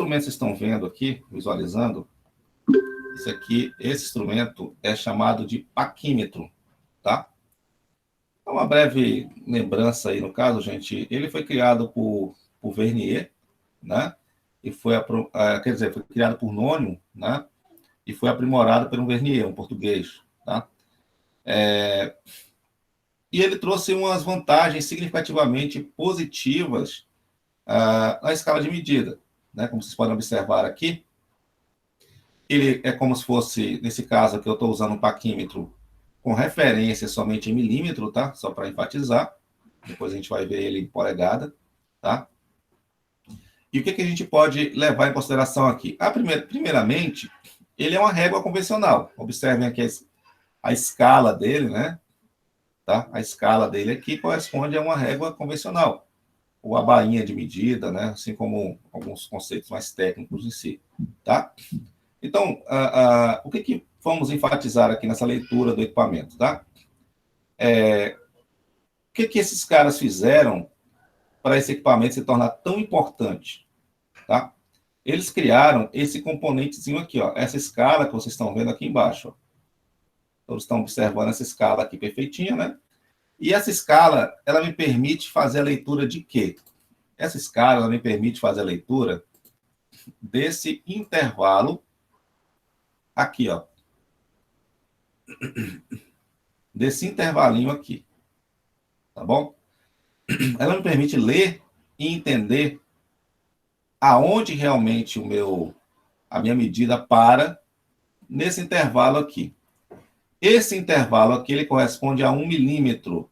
instrumento que vocês estão vendo aqui, visualizando, esse instrumento é chamado de paquímetro, tá? Uma breve lembrança aí, no caso, gente, ele foi criado por Vernier, né? E foi, quer dizer, foi criado por Nônio, né? E foi aprimorado por um Vernier, um português, tá? E ele trouxe umas vantagens significativamente positivas na escala de medida, né? Como vocês podem observar aqui, ele é como se fosse, nesse caso aqui, eu estou usando um paquímetro com referência somente em milímetro, tá? Só para enfatizar. Depois a gente vai ver ele em polegada, tá? E o que a gente pode levar em consideração aqui? Primeiramente, ele é uma régua convencional. Observem aqui a escala dele, né? Tá? A escala dele aqui corresponde a uma régua convencional, ou a bainha de medida, né? Assim como alguns conceitos mais técnicos em si, tá? Então, o que vamos enfatizar aqui nessa leitura do equipamento, tá? O que esses caras fizeram para esse equipamento se tornar tão importante, tá? Eles criaram esse componentezinho aqui, ó, essa escala que vocês estão vendo aqui embaixo, ó. Todos estão observando essa escala aqui perfeitinha, né? E essa escala, ela me permite fazer a leitura de quê? Essa escala, ela me permite fazer a leitura desse intervalo aqui, ó. Desse intervalinho aqui, tá bom? Ela me permite ler e entender aonde realmente a minha medida para nesse intervalo aqui. Esse intervalo aqui, ele corresponde a 1 milímetro,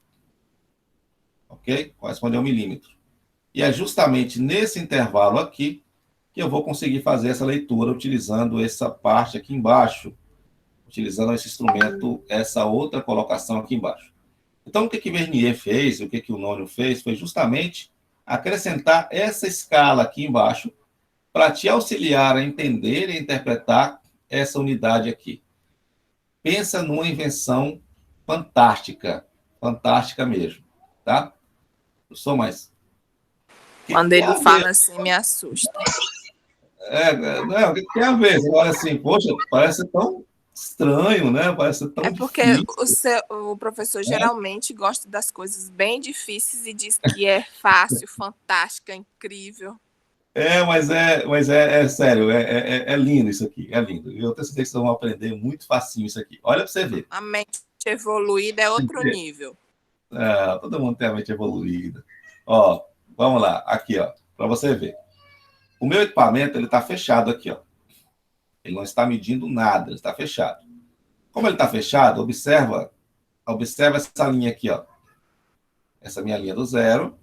ok? Corresponde a 1 milímetro. E é justamente nesse intervalo aqui que eu vou conseguir fazer essa leitura utilizando essa parte aqui embaixo, utilizando esse instrumento, essa outra colocação aqui embaixo. Então, o que Vernier fez, o que o Nônio fez, foi justamente acrescentar essa escala aqui embaixo para te auxiliar a entender e interpretar essa unidade aqui. Pensa numa invenção fantástica, fantástica mesmo, tá? Eu sou mais... Quando ele fala assim, me assusta. O que tem a ver? Você olha assim, poxa, parece tão estranho, né? Parece tão porque difícil. O professor geralmente gosta das coisas bem difíceis e diz que é fácil, fantástica, incrível. Mas é sério, é lindo isso aqui, é lindo. Eu tenho certeza que vocês vão aprender muito facinho isso aqui. Olha para você ver. A mente evoluída é outro nível. Todo mundo tem a mente evoluída. Ó, vamos lá, aqui, ó, para você ver. O meu equipamento, ele está fechado aqui, ó. Ele não está medindo nada, ele está fechado. Como ele está fechado, observa essa linha aqui, ó. Essa minha linha do zero,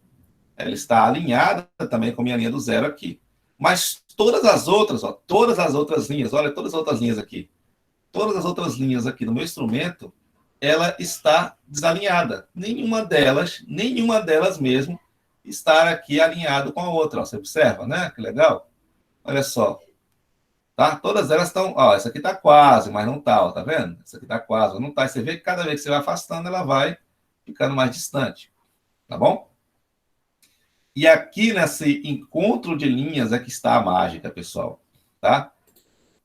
ela está alinhada também com a minha linha do zero aqui. Mas todas as outras linhas, olha todas as outras linhas aqui. Todas as outras linhas aqui no meu instrumento, ela está desalinhada. Nenhuma delas mesmo, está aqui alinhado com a outra. Ó. Você observa, né? Que legal. Olha só. Tá? Todas elas estão... Ó, essa aqui está quase, mas não está. Tá vendo? Essa aqui está quase, mas não está. Você vê que cada vez que você vai afastando, ela vai ficando mais distante. Tá bom? E aqui nesse encontro de linhas é que está a mágica, pessoal. Tá?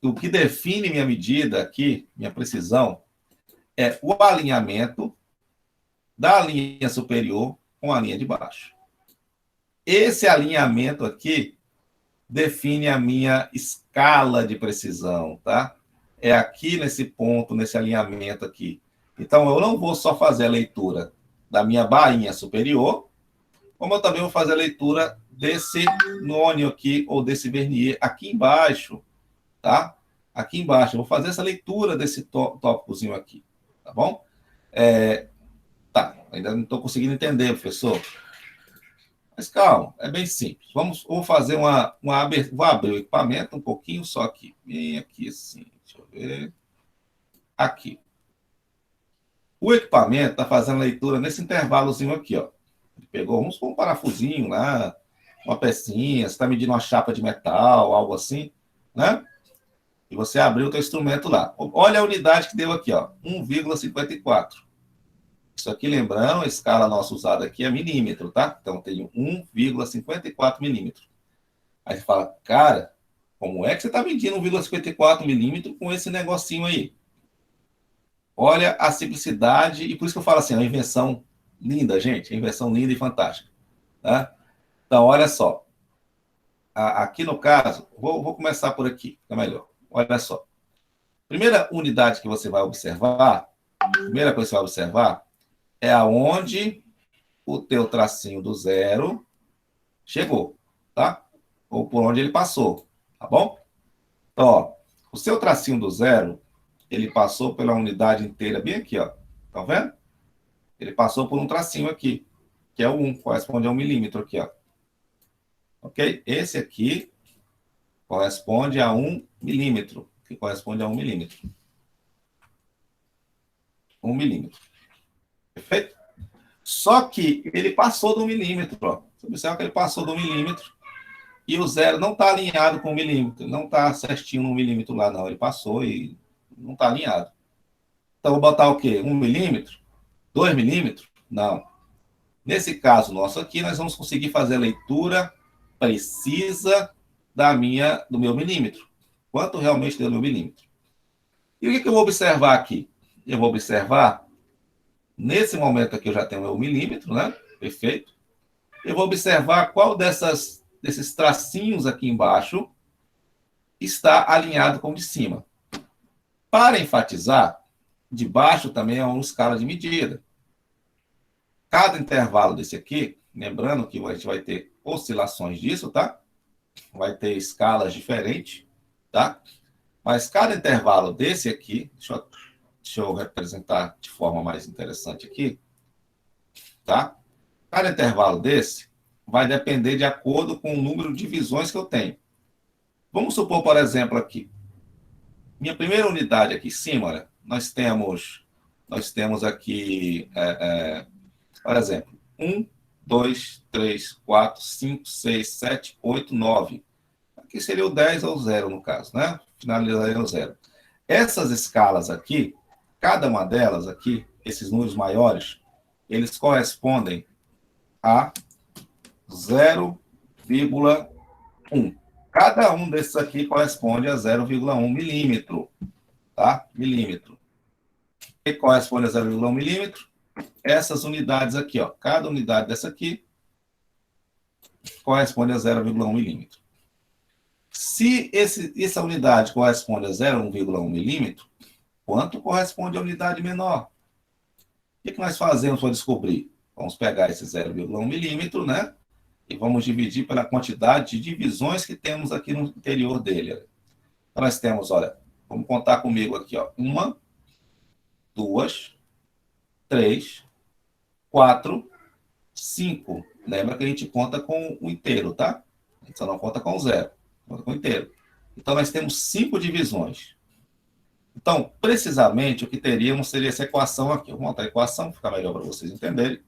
O que define minha medida aqui, minha precisão, é o alinhamento da linha superior com a linha de baixo. Esse alinhamento aqui define a minha escala de precisão, tá? É aqui nesse ponto, nesse alinhamento aqui. Então, eu não vou só fazer a leitura da minha bainha superior, como eu também vou fazer a leitura desse nônio aqui, ou desse vernier aqui embaixo, tá? Aqui embaixo. Eu vou fazer essa leitura desse tópicozinho aqui, tá bom? Tá, ainda não estou conseguindo entender, professor. Mas calma, é bem simples. Vou fazer vou abrir o equipamento um pouquinho só aqui. Bem aqui assim, deixa eu ver. Aqui. O equipamento está fazendo a leitura nesse intervalozinho aqui, ó. Ele pegou um parafusinho lá, uma pecinha, você está medindo uma chapa de metal, algo assim, né? E você abriu o teu instrumento lá. Olha a unidade que deu aqui, ó, 1,54. Isso aqui, lembrando, a escala nossa usada aqui é milímetro, tá? Então, tem 1,54 milímetros. Aí você fala, cara, como é que você está medindo 1,54 milímetro com esse negocinho aí? Olha a simplicidade, e por isso que eu falo assim, é uma invenção linda, gente, é uma invenção linda e fantástica. Tá? Então, olha só. Aqui no caso, vou começar por aqui, é melhor. Olha só. Primeira unidade que você vai observar, primeira coisa que você vai observar, é aonde o teu tracinho do zero chegou, tá? Ou por onde ele passou, tá bom? Então, ó, o seu tracinho do zero, ele passou pela unidade inteira bem aqui, ó. Tá vendo? Ele passou por um tracinho aqui, que é o 1, corresponde a 1 milímetro aqui, ó. Ok? Esse aqui corresponde a 1 milímetro, que corresponde a 1 milímetro. 1 milímetro. Perfeito? Só que ele passou do milímetro, ó. Você observa que ele passou do milímetro e o zero não está alinhado com o milímetro. Não está certinho no milímetro lá, não. Ele passou e não está alinhado. Então, vou botar o quê? 1 milímetro? 2 milímetros? Não. Nesse caso nosso aqui, nós vamos conseguir fazer a leitura precisa do meu milímetro. Quanto realmente deu no meu milímetro. E o que eu vou observar aqui? Eu vou observar, nesse momento aqui eu já tenho o meu milímetro, né? Perfeito. Eu vou observar qual desses tracinhos aqui embaixo está alinhado com o de cima. Para enfatizar, de baixo também é uma escala de medida. Cada intervalo desse aqui, lembrando que a gente vai ter oscilações disso, tá? Vai ter escalas diferentes, tá? Mas cada intervalo desse aqui, deixa eu representar de forma mais interessante aqui, tá? Cada intervalo desse vai depender de acordo com o número de divisões que eu tenho. Vamos supor, por exemplo, aqui, minha primeira unidade aqui em cima, olha, nós temos aqui, por exemplo, 1, 2, 3, 4, 5, 6, 7, 8, 9. Aqui seria o 10 ou o 0, no caso, né? Finalizaria o 0. Essas escalas aqui, cada uma delas aqui, esses números maiores, eles correspondem a 0,1. Cada um desses aqui corresponde a 0,1 milímetro, tá? Milímetro. O que corresponde a 0,1 milímetro? Essas unidades aqui, ó. Cada unidade dessa aqui corresponde a 0,1 milímetro. Se essa unidade corresponde a 0,1 milímetro, quanto corresponde à unidade menor? O que nós fazemos para descobrir? Vamos pegar esse 0,1 milímetro, né? E vamos dividir pela quantidade de divisões que temos aqui no interior dele. Então, nós temos, olha, vamos contar comigo aqui, ó. 1, 2, 3, 4, 5. Lembra que a gente conta com o inteiro, tá? A gente só não conta com o zero, conta com o inteiro. Então, nós temos 5 divisões. Então, precisamente, o que teríamos seria essa equação aqui. Eu vou montar a equação, para ficar melhor para vocês entenderem.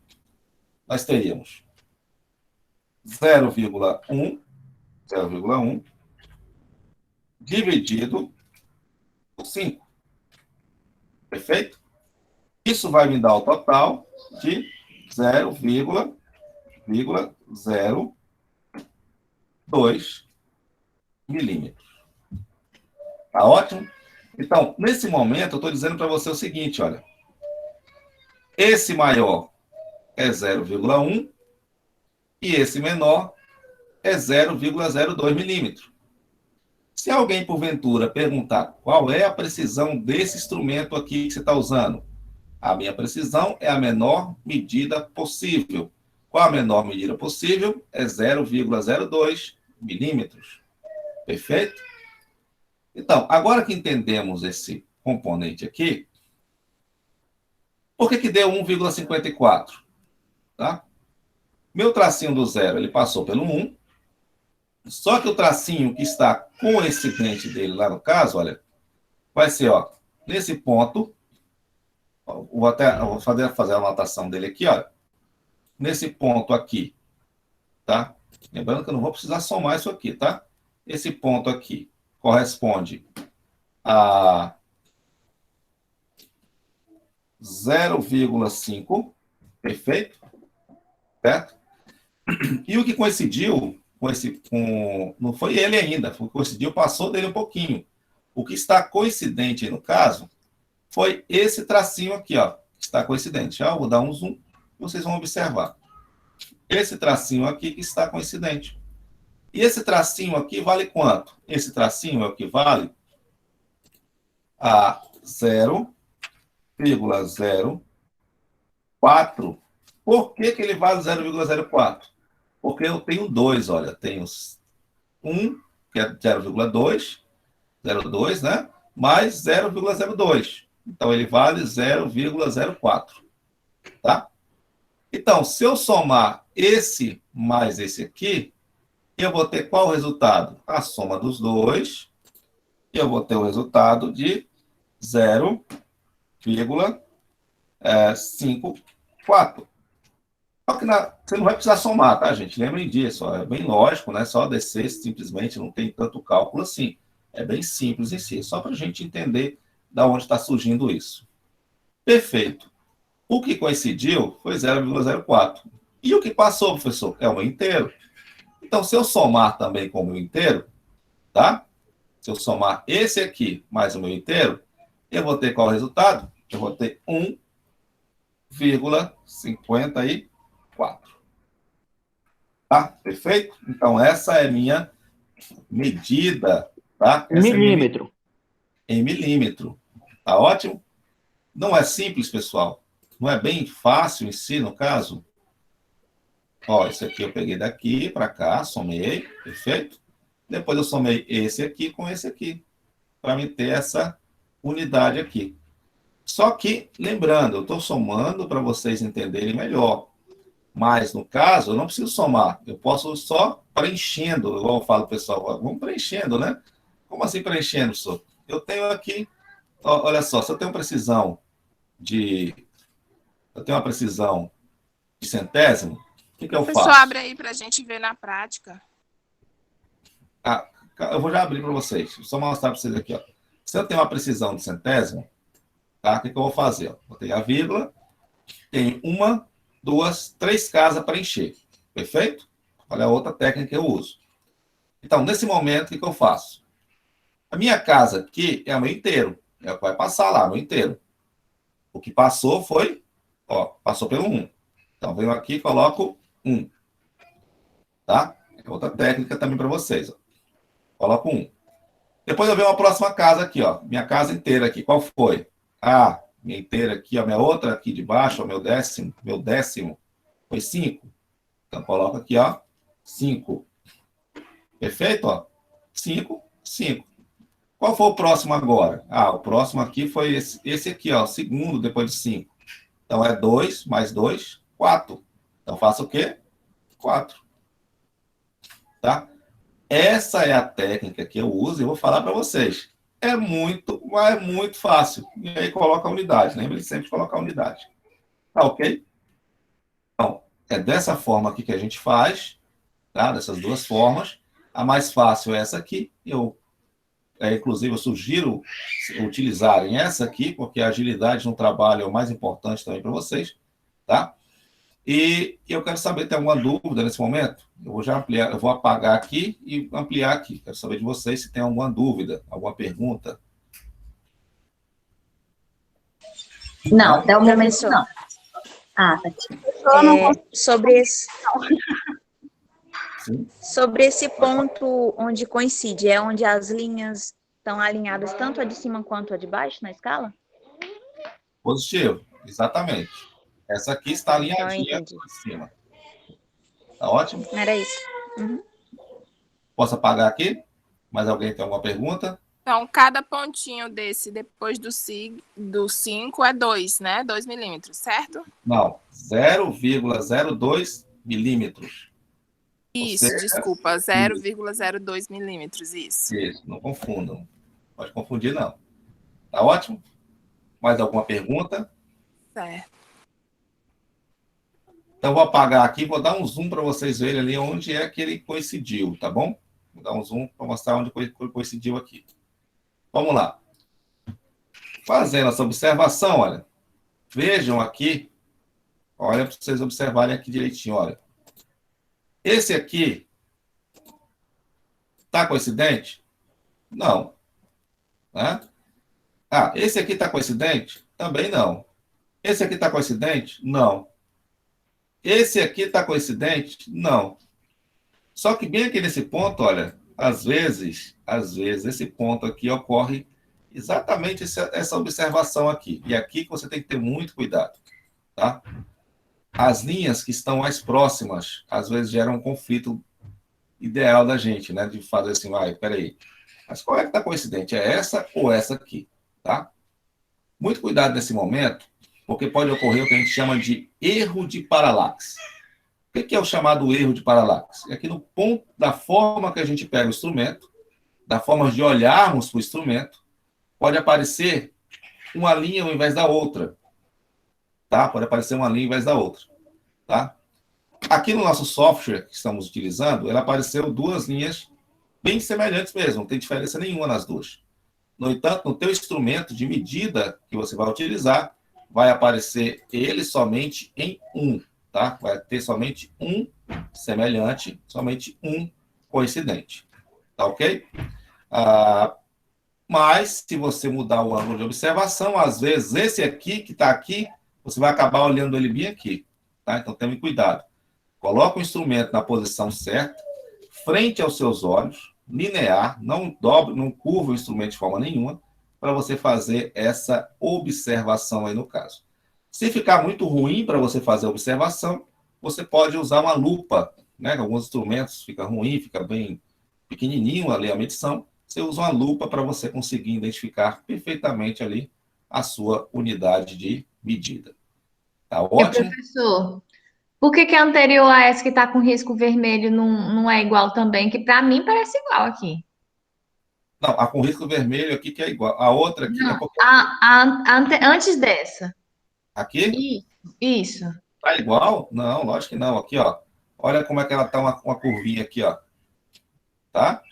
Nós teríamos 0,1 dividido por 5. Perfeito? Isso vai me dar o total de 0,02 milímetros. Tá ótimo? Então, nesse momento, eu estou dizendo para você o seguinte, olha. Esse maior é 0,1 e esse menor é 0,02 milímetros. Se alguém, porventura, perguntar qual é a precisão desse instrumento aqui que você está usando, a minha precisão é a menor medida possível. Qual a menor medida possível? É 0,02 milímetros. Perfeito? Então, agora que entendemos esse componente aqui, por que deu 1,54? Tá? Meu tracinho do zero, ele passou pelo 1, só que o tracinho que está com esse dente dele lá no caso, olha, vai ser, ó, nesse ponto, ó, vou fazer a anotação dele aqui, olha, nesse ponto aqui, tá? Lembrando que eu não vou precisar somar isso aqui, tá? Esse ponto aqui corresponde a 0,5, perfeito? Certo? E o que coincidiu não foi ele ainda, coincidiu, passou dele um pouquinho. O que está coincidente aí no caso foi esse tracinho aqui, ó, que está coincidente. Já vou dar um zoom, vocês vão observar. Esse tracinho aqui que está coincidente. E esse tracinho aqui vale quanto? Esse tracinho é o que vale a 0,04. Por que ele vale 0,04? Porque eu tenho 2, olha, tenho 1, que é 0,2, né? Mais 0,02. Então, ele vale 0,04, tá? Então, se eu somar esse mais esse aqui, eu vou ter qual resultado? A soma dos dois, e eu vou ter o resultado de 0,54. Só que você não vai precisar somar, tá, gente? Lembrem disso, ó, é bem lógico, né? Só descer simplesmente, não tem tanto cálculo assim. É bem simples em si, só para a gente entender da onde está surgindo isso. Perfeito. O que coincidiu foi 0,04. E o que passou, professor? É o meu inteiro. Então, se eu somar também com o meu inteiro, tá? Se eu somar esse aqui mais o meu inteiro, eu vou ter qual resultado? Eu vou ter 1,54. Tá? Perfeito? Então, essa é minha medida, tá? Milímetro. Em milímetro. Tá ótimo? Não é simples, pessoal. Não é bem fácil em si, no caso. Ó, esse aqui eu peguei daqui para cá, somei, perfeito? Depois eu somei esse aqui com esse aqui, para me ter essa unidade aqui. Só que, lembrando, eu estou somando para vocês entenderem melhor. Mas, no caso, eu não preciso somar. Eu posso só preenchendo, igual eu falo, pessoal, vamos preenchendo, né? Como assim preenchendo, senhor? Eu tenho aqui, ó, olha só, se eu tenho uma precisão de centésimo, o que eu Professor, faço? abre aí para a gente ver na prática. Ah, eu vou já abrir para vocês. Vou só mostrar para vocês aqui, ó. Se eu tenho uma precisão de centésimo, tá? O que eu vou fazer? Ó? Vou ter a vírgula, tenho 1, 2, 3 casas para encher. Perfeito? Olha a outra técnica que eu uso. Então, nesse momento, o que eu faço? A minha casa aqui é o meu inteiro. É o que vai passar lá, meu inteiro. O que passou foi, ó, passou pelo 1. Então, venho aqui e coloco 1. Tá? É outra técnica também para vocês. Ó. Coloco 1. Depois eu venho uma próxima casa aqui, ó. Minha casa inteira aqui. Qual foi? Ah, minha inteira aqui, ó. Minha outra aqui de baixo, ó, meu décimo foi 5. Então, coloco aqui, ó, 5. Perfeito, ó? 5, 5. Qual foi o próximo agora? Ah, o próximo aqui foi esse aqui, ó, segundo depois de 5. Então, é 2 mais 2, 4. Então, faço o quê? 4. Tá? Essa é a técnica que eu uso e eu vou falar para vocês. É muito fácil. E aí coloca a unidade. Lembre-se sempre de colocar a unidade. Tá ok? Então, é dessa forma aqui que a gente faz, tá? Dessas duas formas. A mais fácil é essa aqui. Inclusive, eu sugiro utilizarem essa aqui, porque a agilidade no trabalho é o mais importante também para vocês, tá? E eu quero saber, tem alguma dúvida nesse momento? Eu vou já ampliar, eu vou apagar aqui e ampliar aqui. Quero saber de vocês se tem alguma dúvida, alguma pergunta. Não, até o momento não. Ah, Tati. Sobre esse ponto onde coincide, é onde as linhas estão alinhadas tanto a de cima quanto a de baixo na escala? Positivo, exatamente. Essa aqui está alinhadinha em cima. Tá ótimo? Era isso. Uhum. Posso apagar aqui? Mais alguém tem alguma pergunta? Então, cada pontinho desse, depois do 5, é 2, né? 2 milímetros, certo? Não, 0,02 milímetros. Isso, desculpa, 0,02 milímetros, isso. Isso, não confundam. Pode confundir, não. Tá ótimo? Mais alguma pergunta? Certo. Então, vou apagar aqui, vou dar um zoom para vocês verem ali onde é que ele coincidiu, tá bom? Vou dar um zoom para mostrar onde coincidiu aqui. Vamos lá. Fazendo essa observação, olha. Vejam aqui. Olha, para vocês observarem aqui direitinho, olha. Esse aqui Está coincidente? Não. Né? Esse aqui está coincidente? Também não. Esse aqui está coincidente? Não. Esse aqui está coincidente? Não. Só que bem aqui nesse ponto, olha, às vezes, esse ponto aqui ocorre exatamente essa observação aqui. E aqui que você tem que ter muito cuidado, tá? As linhas que estão mais próximas, às vezes geram um conflito ideal da gente, né? De fazer assim, peraí, mas qual é que está coincidente? É essa ou essa aqui, tá? Muito cuidado nesse momento, porque pode ocorrer o que a gente chama de erro de paralaxe. O que é o chamado erro de paralaxe? É que no ponto da forma que a gente pega o instrumento, da forma de olharmos para o instrumento, pode aparecer uma linha ao invés da outra. Tá? Pode aparecer uma linha ao invés da outra. Tá? Aqui no nosso software que estamos utilizando, ela apareceu duas linhas bem semelhantes mesmo, não tem diferença nenhuma nas duas. No entanto, no teu instrumento de medida que você vai utilizar, vai aparecer ele somente em um. Tá? Vai ter somente um semelhante, somente um coincidente. Tá ok? Mas, se você mudar o ângulo de observação, às vezes esse aqui, que está aqui, você vai acabar olhando ele bem aqui. Tá? Então, tome cuidado. Coloque o instrumento na posição certa, frente aos seus olhos, linear, não dobre, não curva o instrumento de forma nenhuma, para você fazer essa observação aí no caso. Se ficar muito ruim para você fazer a observação, você pode usar uma lupa, né? Alguns instrumentos fica ruim, fica bem pequenininho ali a medição. Você usa uma lupa para você conseguir identificar perfeitamente ali a sua unidade de medida. Tá ótimo? Professor, por que a anterior a essa que está com risco vermelho não é igual também? Que para mim parece igual aqui. Não, a com risco vermelho aqui que é igual. A outra aqui Não, é porque... antes dessa. Aqui? Isso. Tá igual? Não, lógico que não. Aqui, ó. Olha como é que ela tá uma curvinha aqui, ó. Tá?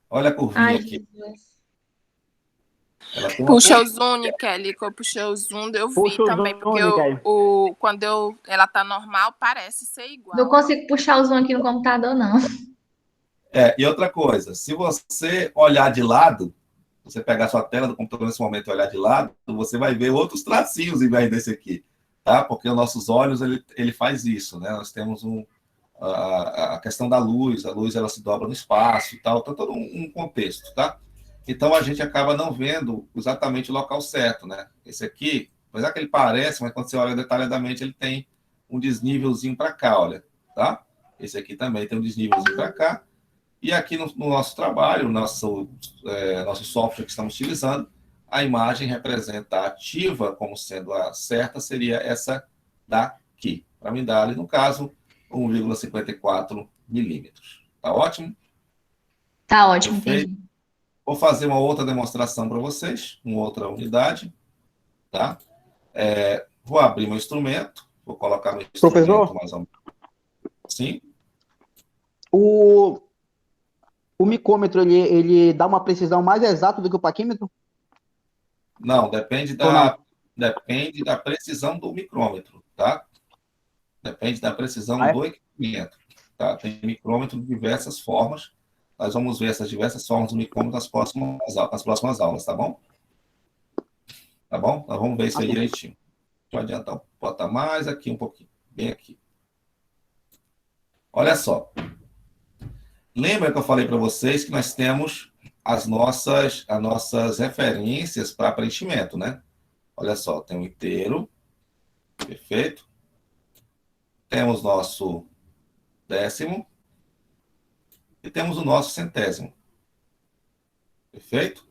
Olha a curvinha Ai, aqui. Jesus. Ela tem uma Puxa o zoom, Kelly, que eu puxei o zoom, eu vi Puxa o também, zoom, porque Kelly. ela tá normal, parece ser igual. Não consigo puxar o zoom aqui no computador, não. E outra coisa, se você olhar de lado, você pegar sua tela do computador nesse momento e olhar de lado, você vai ver outros tracinhos em vez desse aqui, tá? Porque os nossos olhos, ele faz isso, né? Nós temos a questão da luz, a luz ela se dobra no espaço e tal, então todo um contexto, tá? Então a gente acaba não vendo exatamente o local certo, né? Esse aqui, apesar que ele parece, mas quando você olha detalhadamente, ele tem um desnívelzinho para cá, olha, tá? Esse aqui também tem um desnívelzinho para cá. E aqui no nosso trabalho, nosso software que estamos utilizando, a imagem representativa como sendo a certa seria essa daqui. Para me dar ali, no caso, 1,54 milímetros. Tá ótimo? Tá ótimo, Perfeito. entendi. Vou fazer uma outra demonstração para vocês, uma outra unidade. Tá? Vou abrir meu instrumento, vou colocar meu instrumento Professor? mais ou menos. Sim? O micômetro, ele dá uma precisão mais exata do que o paquímetro? Não, depende da precisão do micrômetro, tá? Depende da precisão do equipamento, tá? Tem micrômetro de diversas formas. Nós vamos ver essas diversas formas do micrômetro nas próximas aulas, tá bom? Tá bom? Nós vamos ver isso aí direitinho. Deixa eu adiantar, botar mais aqui um pouquinho, bem aqui. Olha só. Lembra que eu falei para vocês que nós temos as nossas referências para preenchimento, né? Olha só, tem o inteiro, perfeito. Temos nosso décimo e temos o nosso centésimo. Perfeito?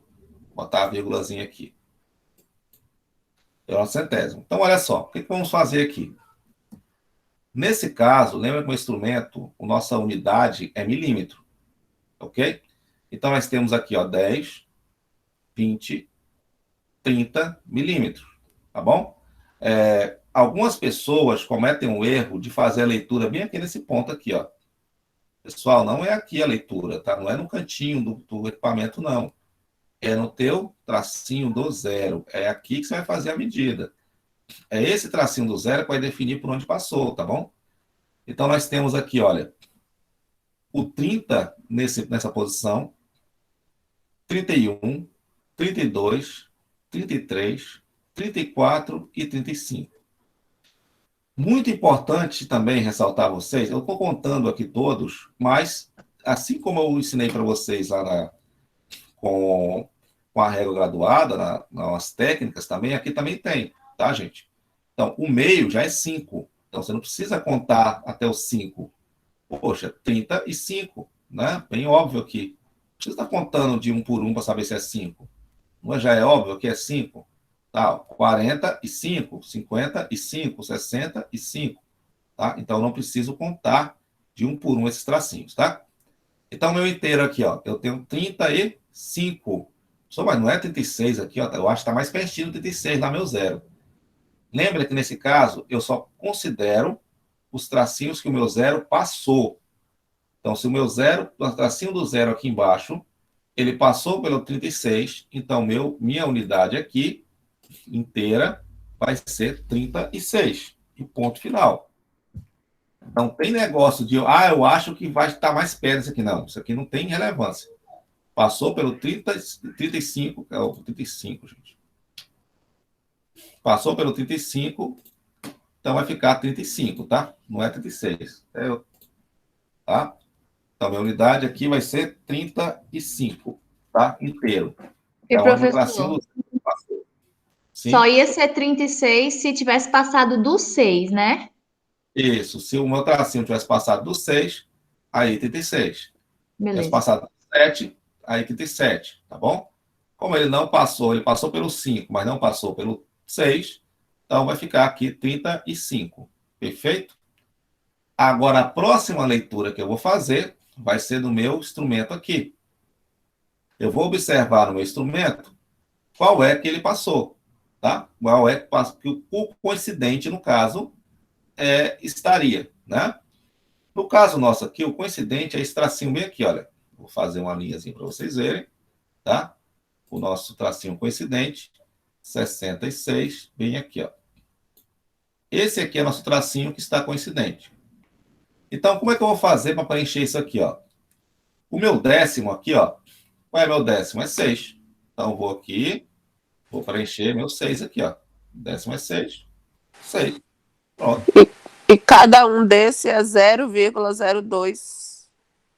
Vou botar a vírgulazinha aqui. É o nosso centésimo. Então, olha só, o que vamos fazer aqui? Nesse caso, lembra que o instrumento, a nossa unidade é milímetro, ok? Então, nós temos aqui, ó, 10, 20, 30 milímetros, tá bom? Algumas pessoas cometem um erro de fazer a leitura bem aqui nesse ponto aqui, ó. Pessoal, não é aqui a leitura, tá? Não é no cantinho do equipamento, não. É no teu tracinho do zero. É aqui que você vai fazer a medida. É esse tracinho do zero que vai definir por onde passou, tá bom? Então, nós temos aqui, olha, o 30 nessa posição, 31, 32, 33, 34 e 35. Muito importante também ressaltar a vocês, eu estou contando aqui todos, mas assim como eu ensinei para vocês lá com a régua graduada, nas técnicas também, aqui também tem, tá, gente? Então, o meio já é 5. Então, você não precisa contar até o 5. Poxa, 35, né? Bem óbvio aqui. Não precisa estar contando de 1 por 1 para saber se é 5. Não já é óbvio que é 5? Tá, 45, 55, 65, tá? Então, não preciso contar de 1 por 1 esses tracinhos, tá? Então, meu inteiro aqui, ó, eu tenho 35. Só, mas não é 36 aqui, ó, eu acho que está mais pertinho do 36 lá, meu zero. Lembra que, nesse caso, eu só considero os tracinhos que o meu zero passou. Então, se o meu zero, o tracinho do zero aqui embaixo, ele passou pelo 36, então minha unidade aqui, inteira, vai ser 36. E ponto final. Não tem negócio de, eu acho que vai estar mais perto disso aqui. Não, isso aqui não tem relevância. Passou pelo 35, é o 35, gente. Passou pelo 35, então vai ficar 35, tá? Não é 36. Tá? Então, minha unidade aqui vai ser 35, tá? Inteiro. E, Então, professor, sim, só ia ser 36 se tivesse passado do 6, né? isso. Se o meu tracinho tivesse passado do 6, aí 36. Tivesse Beleza. passado do 7, aí 37, tá bom? Como ele não passou, ele passou pelo 5, mas não passou pelo 6, então vai ficar aqui 35. Perfeito? Agora, a próxima leitura que eu vou fazer vai ser do meu instrumento aqui. Eu vou observar no meu instrumento qual é que ele passou, tá? Qual é que o coincidente, no caso, estaria, né? No caso nosso aqui, o coincidente é esse tracinho bem aqui, olha. Vou fazer uma linhazinha para vocês verem, tá? O nosso tracinho coincidente, 66, bem aqui, ó. Esse aqui é nosso tracinho que está coincidente. Então, como é que eu vou fazer para preencher isso aqui, ó? O meu décimo aqui, ó. Qual é meu décimo? É 6. Então, eu vou aqui, vou preencher meu 6 aqui, ó. O décimo é 6. 6. Pronto. E cada um desse é 0,02.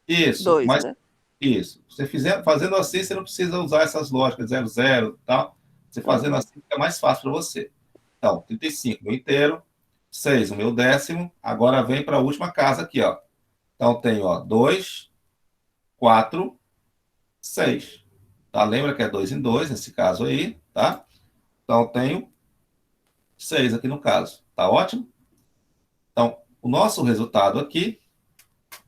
Isso, mas né? isso. Você fazendo assim, você não precisa usar essas lógicas 00 e tal. Você fazendo assim fica mais fácil para você. Então, 35, meu inteiro. 6, o meu décimo. Agora vem para a última casa aqui, ó. Então, tem, ó, 2, 4, 6. Tá? Lembra que é 2 em 2, nesse caso aí, tá? Então, tenho 6 aqui no caso. Tá ótimo? Então, o nosso resultado aqui,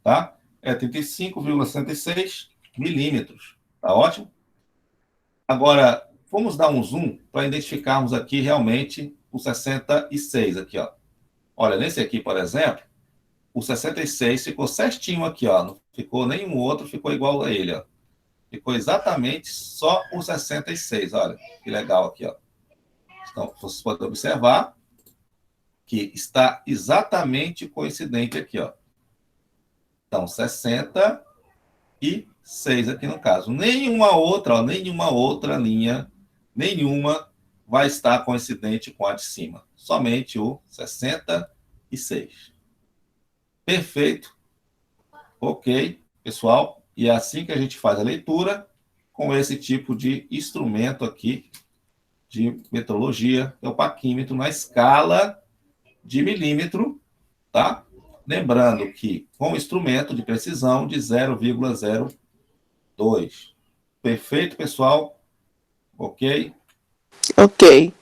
tá? É 35,66 milímetros. Tá ótimo? Agora, vamos dar um zoom para identificarmos aqui realmente o 66 aqui, ó. Olha, nesse aqui, por exemplo, o 66 ficou certinho aqui, ó. Não ficou nenhum outro, ficou igual a ele, ó. Ficou exatamente só o 66, olha. Que legal aqui, ó. Então, vocês podem observar que está exatamente coincidente aqui, ó. Então, 66 aqui no caso. Nenhuma outra linha, nenhuma vai estar coincidente com a de cima. Somente o 66. Perfeito. Ok, pessoal. E é assim que a gente faz a leitura com esse tipo de instrumento aqui de metrologia, que é o paquímetro na escala de milímetro, tá? Lembrando que com instrumento de precisão de 0,02. Perfeito, pessoal? Ok? Ok.